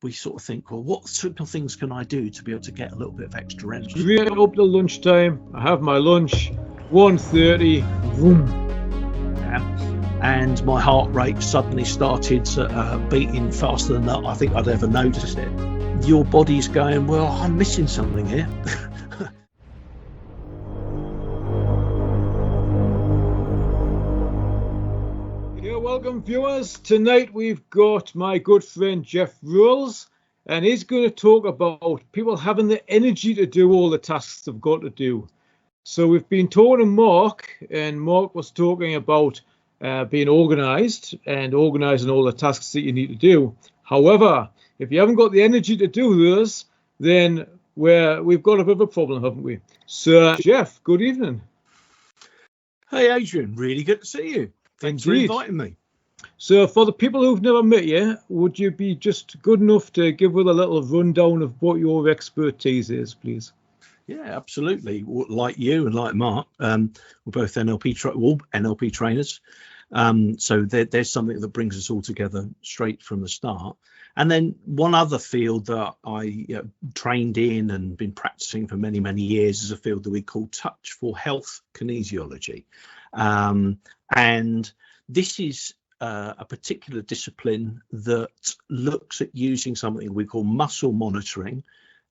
we sort of think, well, what simple things can I do to be able to get a little bit of extra energy? Straight up to lunchtime. I have my lunch, 1:30, boom. And my heart rate suddenly started beating faster than I think I'd ever noticed it. Your body's going, well, I'm missing something here. Welcome viewers. Tonight we've got my good friend Geoff Rolls, and he's going to talk about people having the energy to do all the tasks they've got to do. So we've been talking to Mark, and Mark was talking about being organised and organising all the tasks that you need to do. However, if you haven't got the energy to do those, then we've got a bit of a problem, haven't we? So Geoff, good evening. Hey Adrian, really good to see you. Thanks for inviting me. So for the people who've never met you, would you be just good enough to give with a little rundown of what your expertise is, please? Yeah, absolutely. Like you and like Mark, we're both NLP trainers. So there's something that brings us all together straight from the start. And then one other field that I trained in and been practicing for many, many years is a field that we call Touch for Health Kineasiology. And this is a particular discipline that looks at using something we call muscle monitoring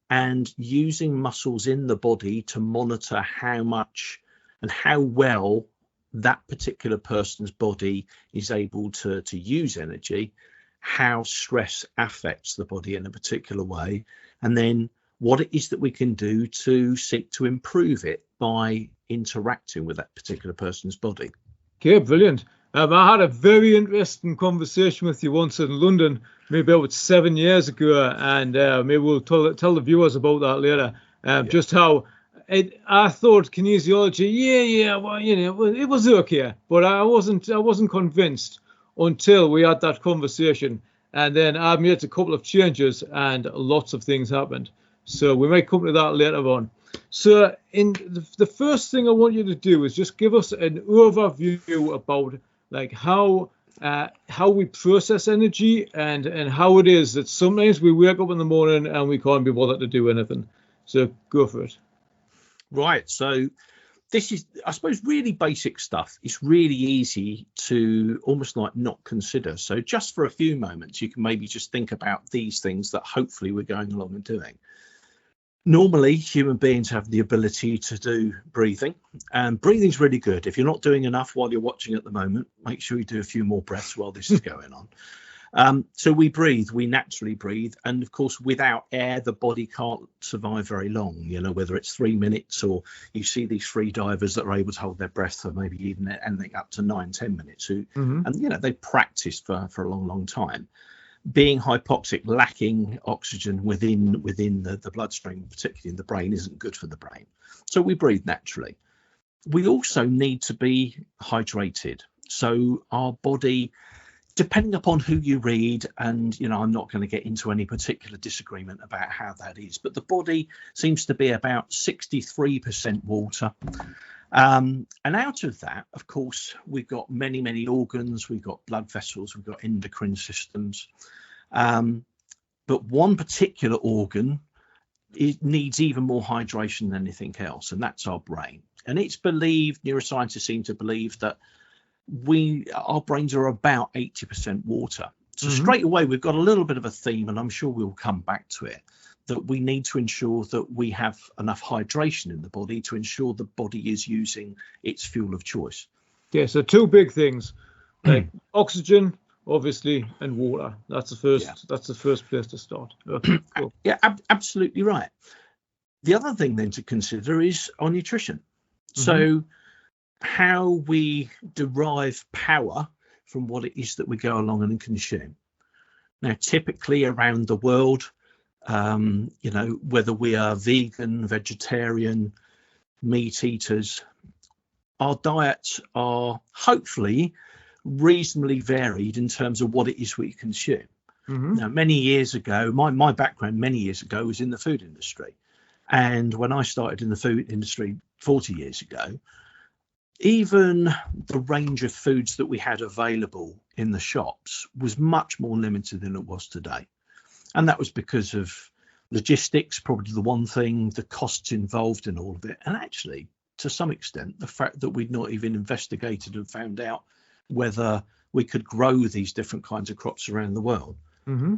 and using muscles in the body to monitor how much and how well that particular person's body is able to use energy, how stress affects the body in a particular way, and then what it is that we can do to seek to improve it by interacting with that particular person's body. Okay, brilliant. I had a very interesting conversation with you once in London, maybe about 7 years ago, and maybe we'll tell the viewers about that later. Just how I thought kinesiology, well, it was okay, but I wasn't convinced until we had that conversation, and then I made a couple of changes, and lots of things happened. So we might come to that later on. So the first thing I want you to do is just give us an overview about like how we process energy and how it is that sometimes we wake up in the morning and we can't be bothered to do anything. So go for it. Right. So this is, I suppose, really basic stuff. It's really easy to almost like not consider. So just for a few moments, you can maybe just think about these things that hopefully we're going along and doing. Normally, human beings have the ability to do breathing, and breathing's really good. If you're not doing enough while you're watching at the moment, make sure you do a few more breaths while this is going on. So we breathe, we naturally breathe. And of course, without air, the body can't survive very long, whether it's 3 minutes or you see these free divers that are able to hold their breath for maybe even anything up to 9-10 minutes. And, they practice for a long, long time. Being hypoxic, lacking oxygen within the bloodstream, particularly in the brain, isn't good for the brain. So we breathe naturally. We also need to be hydrated. So our body, depending upon who you read, and I'm not going to get into any particular disagreement about how that is, but the body seems to be about 63% water. And out of that, of course, we've got many, many organs, we've got blood vessels, we've got endocrine systems. But one particular organ, it needs even more hydration than anything else, and that's our brain. And it's believed, neuroscientists seem to believe that our brains are about 80% water. So straight away, we've got a little bit of a theme, and I'm sure we'll come back to it, that we need to ensure that we have enough hydration in the body to ensure the body is using its fuel of choice. Yeah, so two big things, like oxygen, obviously, and water. That's the first. Yeah. That's the first place to start. Okay, cool. Yeah, absolutely right. The other thing then to consider is our nutrition. So how we derive power from what it is that we go along and consume. Now, typically around the world, whether we are vegan, vegetarian, meat eaters, our diets are hopefully reasonably varied in terms of what it is we consume. Now, many years ago, my background many years ago was in the food industry. And when I started in the food industry 40 years ago, even the range of foods that we had available in the shops was much more limited than it was today. And that was because of logistics, probably the one thing, the costs involved in all of it. And actually, to some extent, the fact that we'd not even investigated and found out whether we could grow these different kinds of crops around the world. Mm-hmm.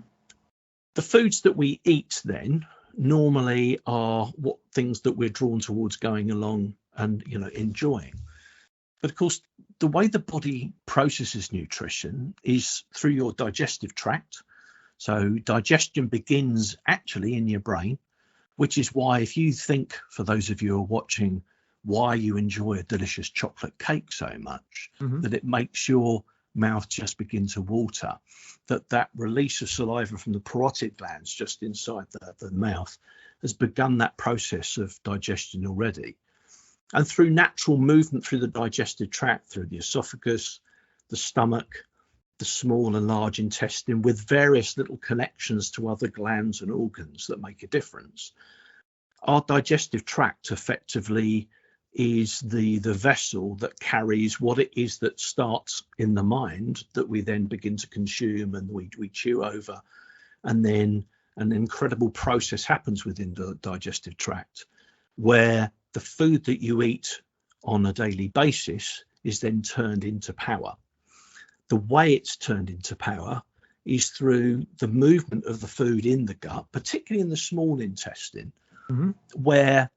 The foods that we eat then normally are what things that we're drawn towards going along and, enjoying. But of course, the way the body processes nutrition is through your digestive tract. So digestion begins actually in your brain, which is why if you think, for those of you who are watching, why you enjoy a delicious chocolate cake so much, that it makes your mouth just begin to water, that release of saliva from the parotid glands just inside the mouth has begun that process of digestion already. And through natural movement through the digestive tract, through the esophagus, the stomach, the small and large intestine, with various little connections to other glands and organs that make a difference, our digestive tract effectively is the vessel that carries what it is that starts in the mind that we then begin to consume and we chew over. And then an incredible process happens within the digestive tract where the food that you eat on a daily basis is then turned into power. The way it's turned into power is through the movement of the food in the gut, particularly in the small intestine, where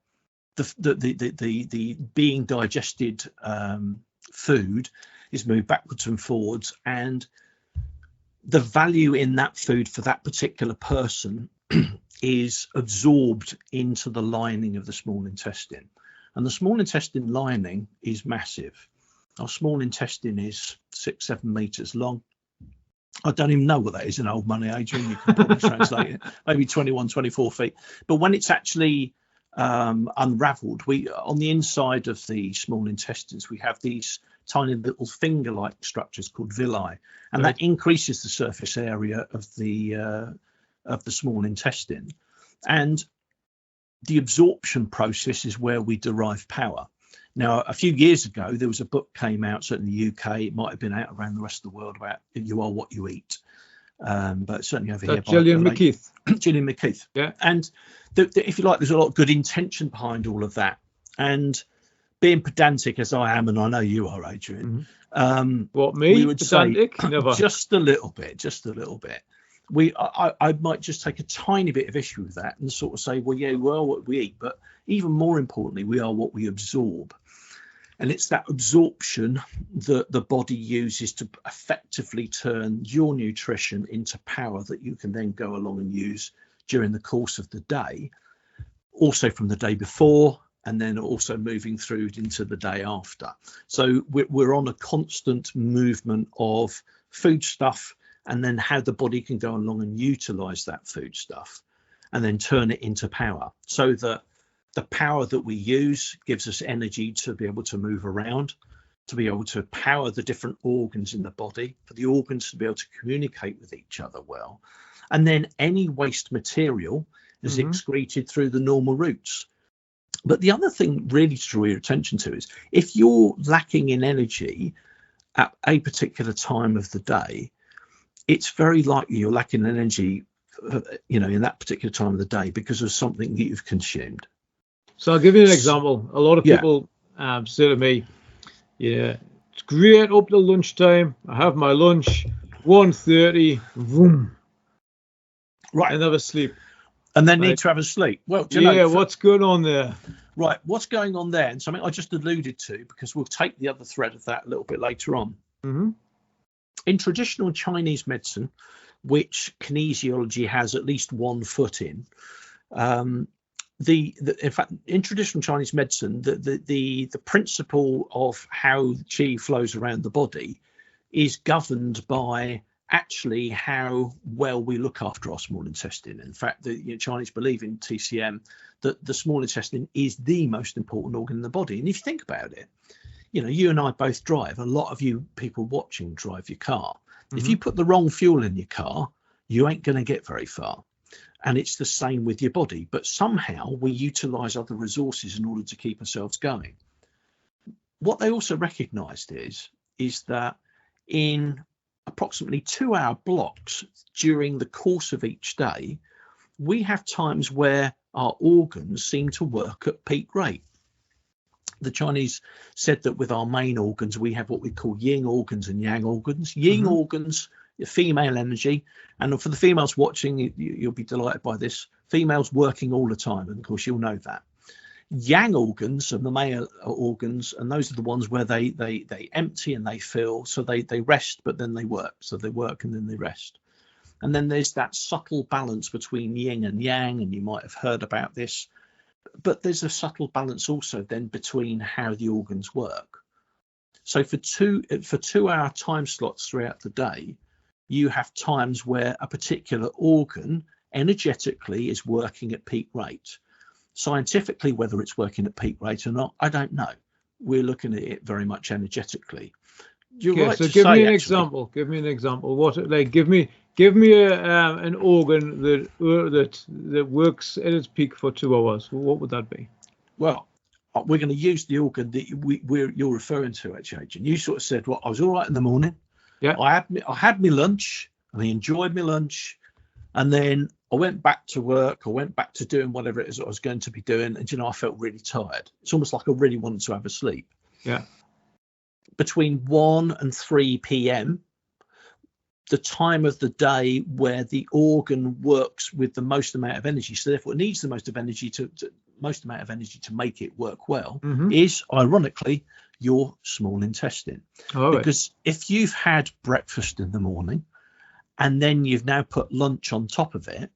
the being digested food is moved backwards and forwards, and the value in that food for that particular person is absorbed into the lining of the small intestine. And the small intestine lining is massive. Our small intestine is 6-7 meters long. I don't even know what that is in old money, Adrian. You can probably translate it, maybe 21, 24 feet. But when it's actually unraveled, on the inside of the small intestines, we have these tiny little finger-like structures called villi, and that increases the surface area of the small intestine. And the absorption process is where we derive power. Now, a few years ago, there was a book came out, certainly in the UK, it might have been out around the rest of the world, about You Are What You Eat. But certainly over here. Gillian McKeith. Gillian McKeith. Yeah. And if you like, there's a lot of good intention behind all of that. And being pedantic as I am, and I know you are, Adrian. What, me? We would pedantic? say Never. Just a little bit. I might just take a tiny bit of issue with that and sort of say, well, yeah, we are what we eat, but even more importantly, we are what we absorb. And it's that absorption that the body uses to effectively turn your nutrition into power that you can then go along and use during the course of the day, also from the day before, and then also moving through into the day after. So we're on a constant movement of food stuff, and then how the body can go along and utilize that food stuff and then turn it into power, so that the power that we use gives us energy to be able to move around, to be able to power the different organs in the body, for the organs to be able to communicate with each other well. And then any waste material is excreted through the normal routes. But the other thing really to draw your attention to is if you're lacking in energy at a particular time of the day, it's very likely you're lacking energy, in that particular time of the day because of something that you've consumed. So I'll give you an example. A lot of people say to me, yeah, it's great up to lunchtime. I have my lunch, 1:30, boom. Right. And have a sleep. And then need to have a sleep. Well, what's going on there? Right, what's going on there? And something I just alluded to, because we'll take the other thread of that a little bit later on. In traditional Chinese medicine, which kinesiology has at least one foot in, in fact, in traditional Chinese medicine, the principle of how qi flows around the body is governed by actually how well we look after our small intestine. In fact, the Chinese believe in TCM that the small intestine is the most important organ in the body. And if you think about it, you and I both drive. A lot of you people watching drive your car. If you put the wrong fuel in your car, you ain't going to get very far. And it's the same with your body. But somehow we utilize other resources in order to keep ourselves going. What they also recognized is that in approximately 2-hour blocks during the course of each day, we have times where our organs seem to work at peak rate. The Chinese said that with our main organs, we have what we call yin organs and yang organs. Yin organs, female energy, and for the females watching, you'll be delighted by this. Females working all the time, and of course you'll know that. Yang organs are the male organs, and those are the ones where they empty and they fill, so they rest but then they work, so they work and then they rest. And then there's that subtle balance between yin and yang, and you might have heard about this, but there's a subtle balance also then between how the organs work. So for 2-hour time slots throughout the day, you have times where a particular organ energetically is working at peak rate. Scientifically, whether it's working at peak rate or not, I don't know. We're looking at it very much energetically. You're right. So to give say, me an actually, example. Give me an example. What, like, give me an organ that works at its peak for 2 hours. What would that be? Well, we're going to use the organ that you're referring to, actually. And you sort of said, well, I was all right in the morning. Yeah. I had my lunch, and I enjoyed my lunch, and then I went back to work. I went back to doing whatever it is I was going to be doing, and I felt really tired. It's almost like I really wanted to have a sleep. Yeah. Between 1 and 3 p.m., the time of the day where the organ works with the most amount of energy, so therefore it needs the most amount of energy to make it work well, is ironically your small intestine. Because if you've had breakfast in the morning and then you've now put lunch on top of it,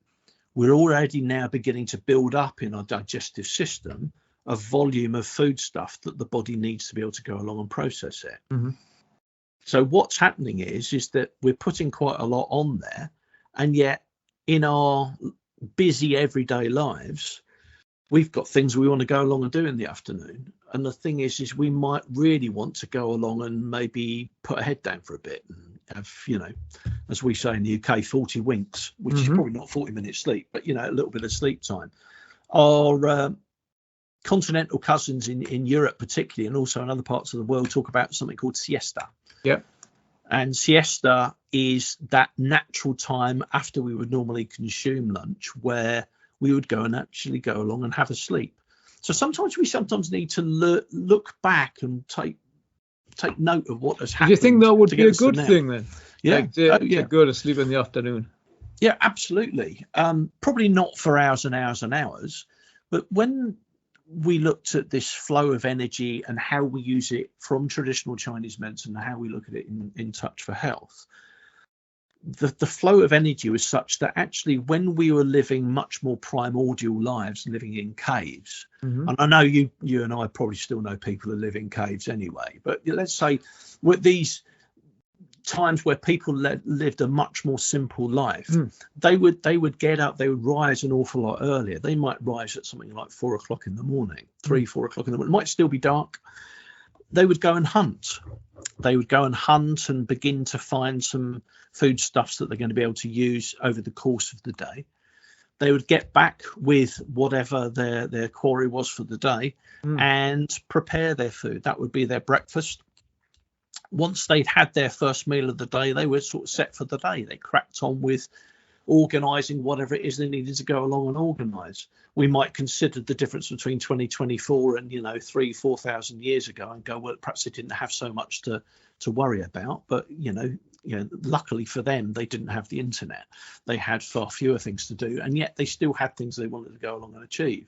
we're already now beginning to build up in our digestive system a volume of food stuff that the body needs to be able to go along and process it. So what's happening is that we're putting quite a lot on there, and yet in our busy everyday lives, we've got things we want to go along and do in the afternoon. And the thing is we might really want to go along and maybe put a head down for a bit and have, as we say in the UK, 40 winks, which is probably not 40 minutes sleep, but, a little bit of sleep time. Our continental cousins in Europe particularly, and also in other parts of the world, talk about something called siesta. Yeah. And siesta is that natural time after we would normally consume lunch where we would go and actually go along and have a sleep. So sometimes we need to look back and take note of what has happened. Do you think that would be a good thing then? Yeah. Like to go to sleep in the afternoon? Yeah, absolutely. Probably not for hours and hours and hours, but when we looked at this flow of energy and how we use it from traditional Chinese medicine and how we look at it in Touch for Health, the flow of energy was such that actually when we were living much more primordial lives, living in caves, and I know you and I probably still know people who live in caves anyway, but let's say with these times where people lived a much more simple life, they would get up, they would rise an awful lot earlier. They might rise at something like 4 o'clock in the morning, 4 o'clock in the morning. It might still be dark. They would go and hunt. They would go and hunt and begin to find some foodstuffs that they're going to be able to use over the course of the day. They would get back with whatever their quarry was for the day and prepare their food. That would be their breakfast. Once they'd had their first meal of the day, they were sort of set for the day. They cracked on with organising whatever it is they needed to go along and organise. We might consider the difference between 2024 and 3,000-4,000 years ago and go, well, perhaps they didn't have so much to worry about, but luckily for them, they didn't have the internet. They had far fewer things to do, and yet they still had things they wanted to go along and achieve.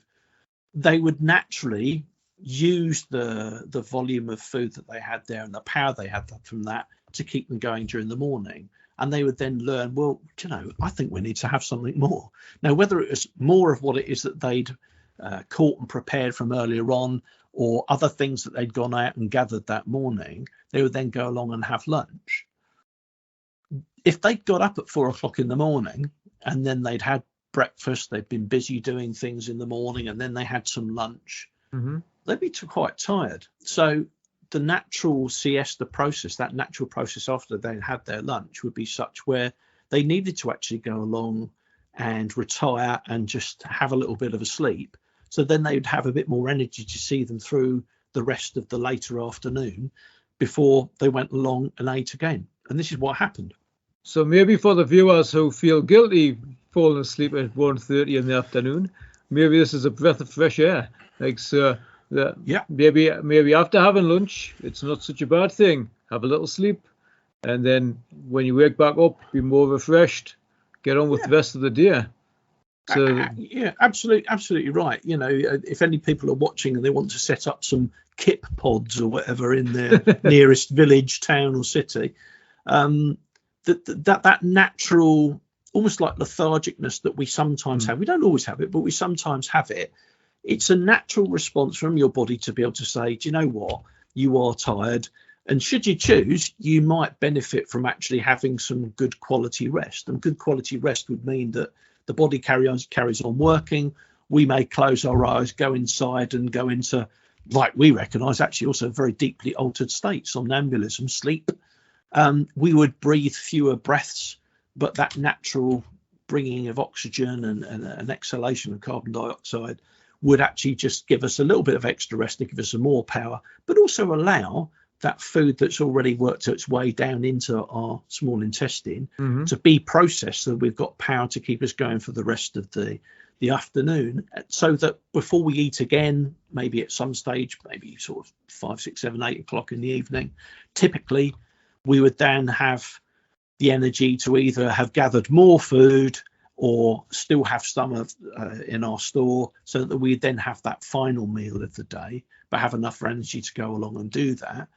They would naturally use the volume of food that they had there and the power they had from that to keep them going during the morning. And they would then learn, well, I think we need to have something more. Now, whether it was more of what it is that they'd caught and prepared from earlier on, or other things that they'd gone out and gathered that morning, they would then go along and have lunch. If they'd got up at 4 o'clock in the morning and then they'd had breakfast, they'd been busy doing things in the morning, and then they had some lunch, they'd be quite tired. So the natural siesta process, that natural process after they had their lunch, would be such where they needed to actually go along and retire and just have a little bit of a sleep. So then they would have a bit more energy to see them through the rest of the later afternoon before they went along and ate again. And this is what happened. So maybe for the viewers who feel guilty falling asleep at 1:30 in the afternoon, maybe this is a breath of fresh air. Like, so that maybe after having lunch, it's not such a bad thing. Have a little sleep, and then when you wake back up, be more refreshed. Get on with the rest of the day. So yeah, absolutely right. You know, if any people are watching and they want to set up some kip pods or whatever in their nearest village, town, or city, that natural, almost like lethargicness that we sometimes have. We don't always have it, but we sometimes have it. It's a natural response from your body to be able to say, do you know what? You are tired. And should you choose, you might benefit from actually having some good quality rest. And good quality rest would mean that the body carries on working. We may close our eyes, go inside and go into, like we recognise, actually also very deeply altered states, somnambulism, sleep. We would breathe fewer breaths, but that natural bringing of oxygen and an exhalation of carbon dioxide would actually just give us a little bit of extra rest to give us some more power, but also allow that food that's already worked its way down into our small intestine to be processed, so we've got power to keep us going for the rest of the afternoon, so that before we eat again, maybe at some stage, maybe sort of 5, 6, 7, 8 o'clock in the evening, typically we would then have the energy to either have gathered more food or still have some in our store, so that we then have that final meal of the day, but have enough energy to go along and do that,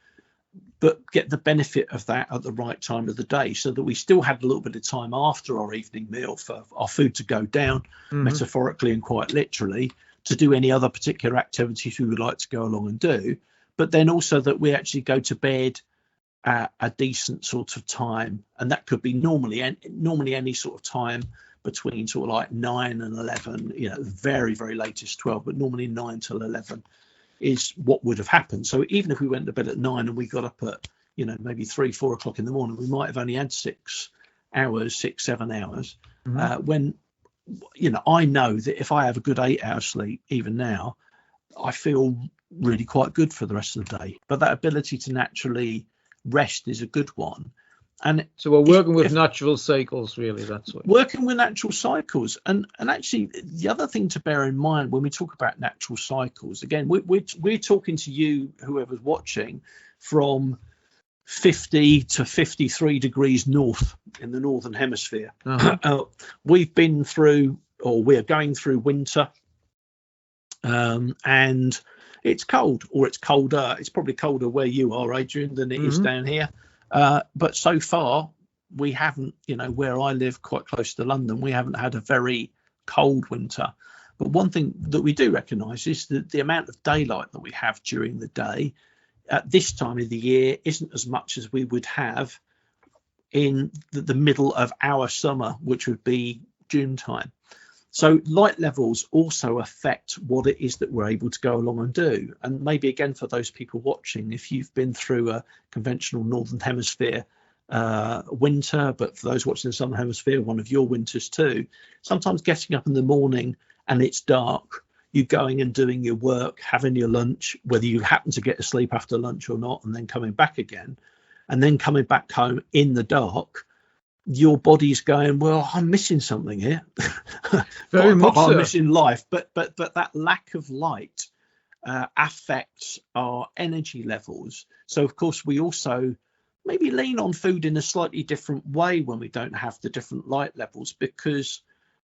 but get the benefit of that at the right time of the day, so that we still had a little bit of time after our evening meal for our food to go down, metaphorically and quite literally, to do any other particular activities we would like to go along and do, but then also that we actually go to bed at a decent sort of time. And that could be normally any sort of time between sort of like 9 and 11, you know, very, very latest 12, but normally 9 till 11 is what would have happened. So even if we went to bed at 9 and we got up at, you know, maybe 3, 4 o'clock in the morning, we might have only had 6, 7 hours. When, you know, I know that if I have a good 8 hours sleep, even now, I feel really quite good for the rest of the day. But that ability to naturally rest is a good one. And so we're working with natural cycles, really. That's what working with natural cycles. And actually, the other thing to bear in mind when we talk about natural cycles, again, we're talking to you, whoever's watching, from 50 to 53 degrees north in the northern hemisphere. We've been through, or we're going through winter, and it's cold, or it's colder. It's probably colder where you are, Adrian, than it is down here. But so far, we haven't, you know, where I live quite close to London, we haven't had a very cold winter. But one thing that we do recognise is that the amount of daylight that we have during the day at this time of the year isn't as much as we would have in the middle of our summer, which would be June time. So light levels also affect what it is that we're able to go along and do. And maybe again, for those people watching, if you've been through a conventional Northern Hemisphere winter, but for those watching the Southern Hemisphere, one of your winters too, sometimes getting up in the morning and it's dark, you going and doing your work, having your lunch, whether you happen to get to sleep after lunch or not, and then coming back again, and then coming back home in the dark, your body's going, well, I'm missing something here. Very much so. I'm missing life, but that lack of light affects our energy levels. So of course we also maybe lean on food in a slightly different way when we don't have the different light levels, because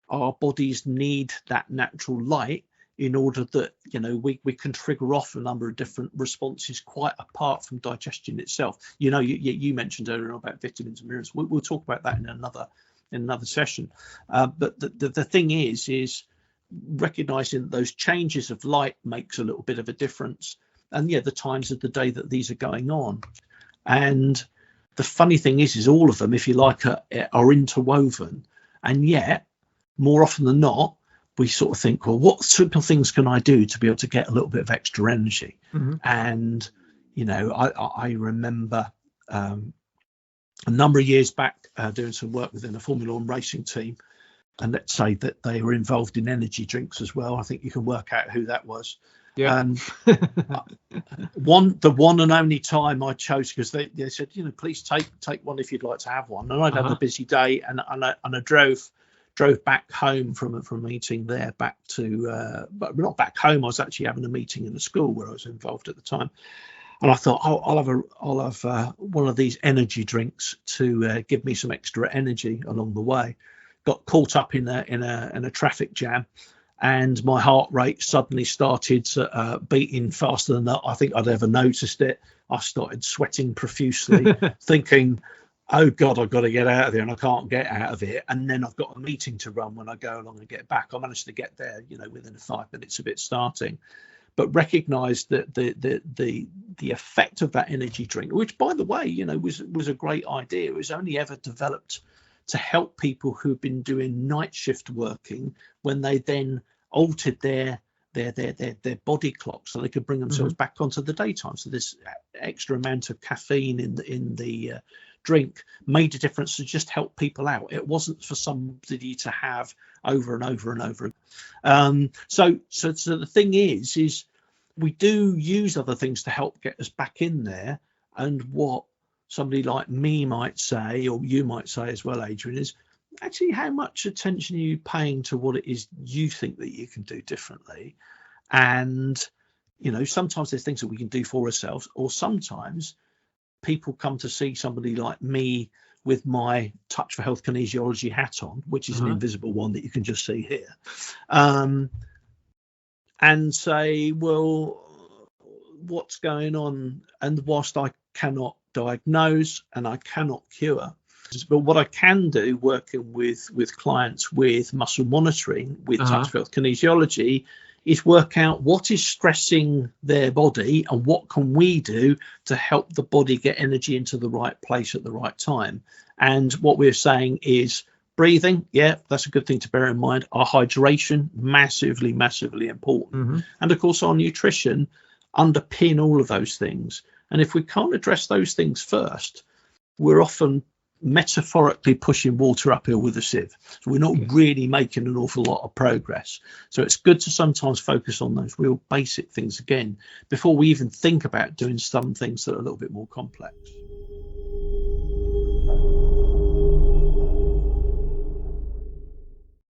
our bodies need that natural light in order that, you know, we can trigger off a number of different responses quite apart from digestion itself. You know, you mentioned earlier about vitamins and minerals. We'll talk about that in another session. But the thing is recognizing that those changes of light makes a little bit of a difference. And yeah, the times of the day that these are going on. And the funny thing is all of them, if you like, are interwoven. And yet, more often than not, we sort of think, well, what simple things can I do to be able to get a little bit of extra energy? And, you know, I remember a number of years back doing some work within a Formula One racing team. And let's say that they were involved in energy drinks as well. I think you can work out who that was. Yeah. The one and only time I chose, because they said, please take one if you'd like to have one. And I'd had a busy day, and I drove back home from a meeting there back to, but not back home. I was actually having a meeting in the school where I was involved at the time. And I thought, I'll have one of these energy drinks to give me some extra energy along the way. Got caught up in a traffic jam, and my heart rate suddenly started beating faster than I think I'd ever noticed it. I started sweating profusely, thinking, oh God, I've got to get out of there, and I can't get out of it. And then I've got a meeting to run when I go along and get back. I managed to get there, within 5 minutes of it starting. But recognise that the effect of that energy drink, which, by the way, was a great idea. It was only ever developed to help people who've been doing night shift working, when they then altered their body clock so they could bring themselves back onto the daytime. So this extra amount of caffeine in the drink made a difference to just help people out. It wasn't for somebody to have over and over and over. So the thing is we do use other things to help get us back in there. And what somebody like me might say, or you might say as well, Adrian, is actually how much attention are you paying to what it is you think that you can do differently. And sometimes there's things that we can do for ourselves, or sometimes people come to see somebody like me with my Touch for Health Kineasiology hat on, which is an invisible one that you can just see here, and say, well, what's going on? And whilst I cannot diagnose and I cannot cure, but what I can do, working with clients with muscle monitoring, with Touch for Health Kineasiology, is work out what is stressing their body and what can we do to help the body get energy into the right place at the right time. And what we're saying is breathing. Yeah, that's a good thing to bear in mind. Our hydration, massively, massively important. And of course, our nutrition underpin all of those things. And if we can't address those things first, we're often metaphorically pushing water uphill with a sieve. So we're not really making an awful lot of progress. So it's good to sometimes focus on those real basic things again before we even think about doing some things that are a little bit more complex.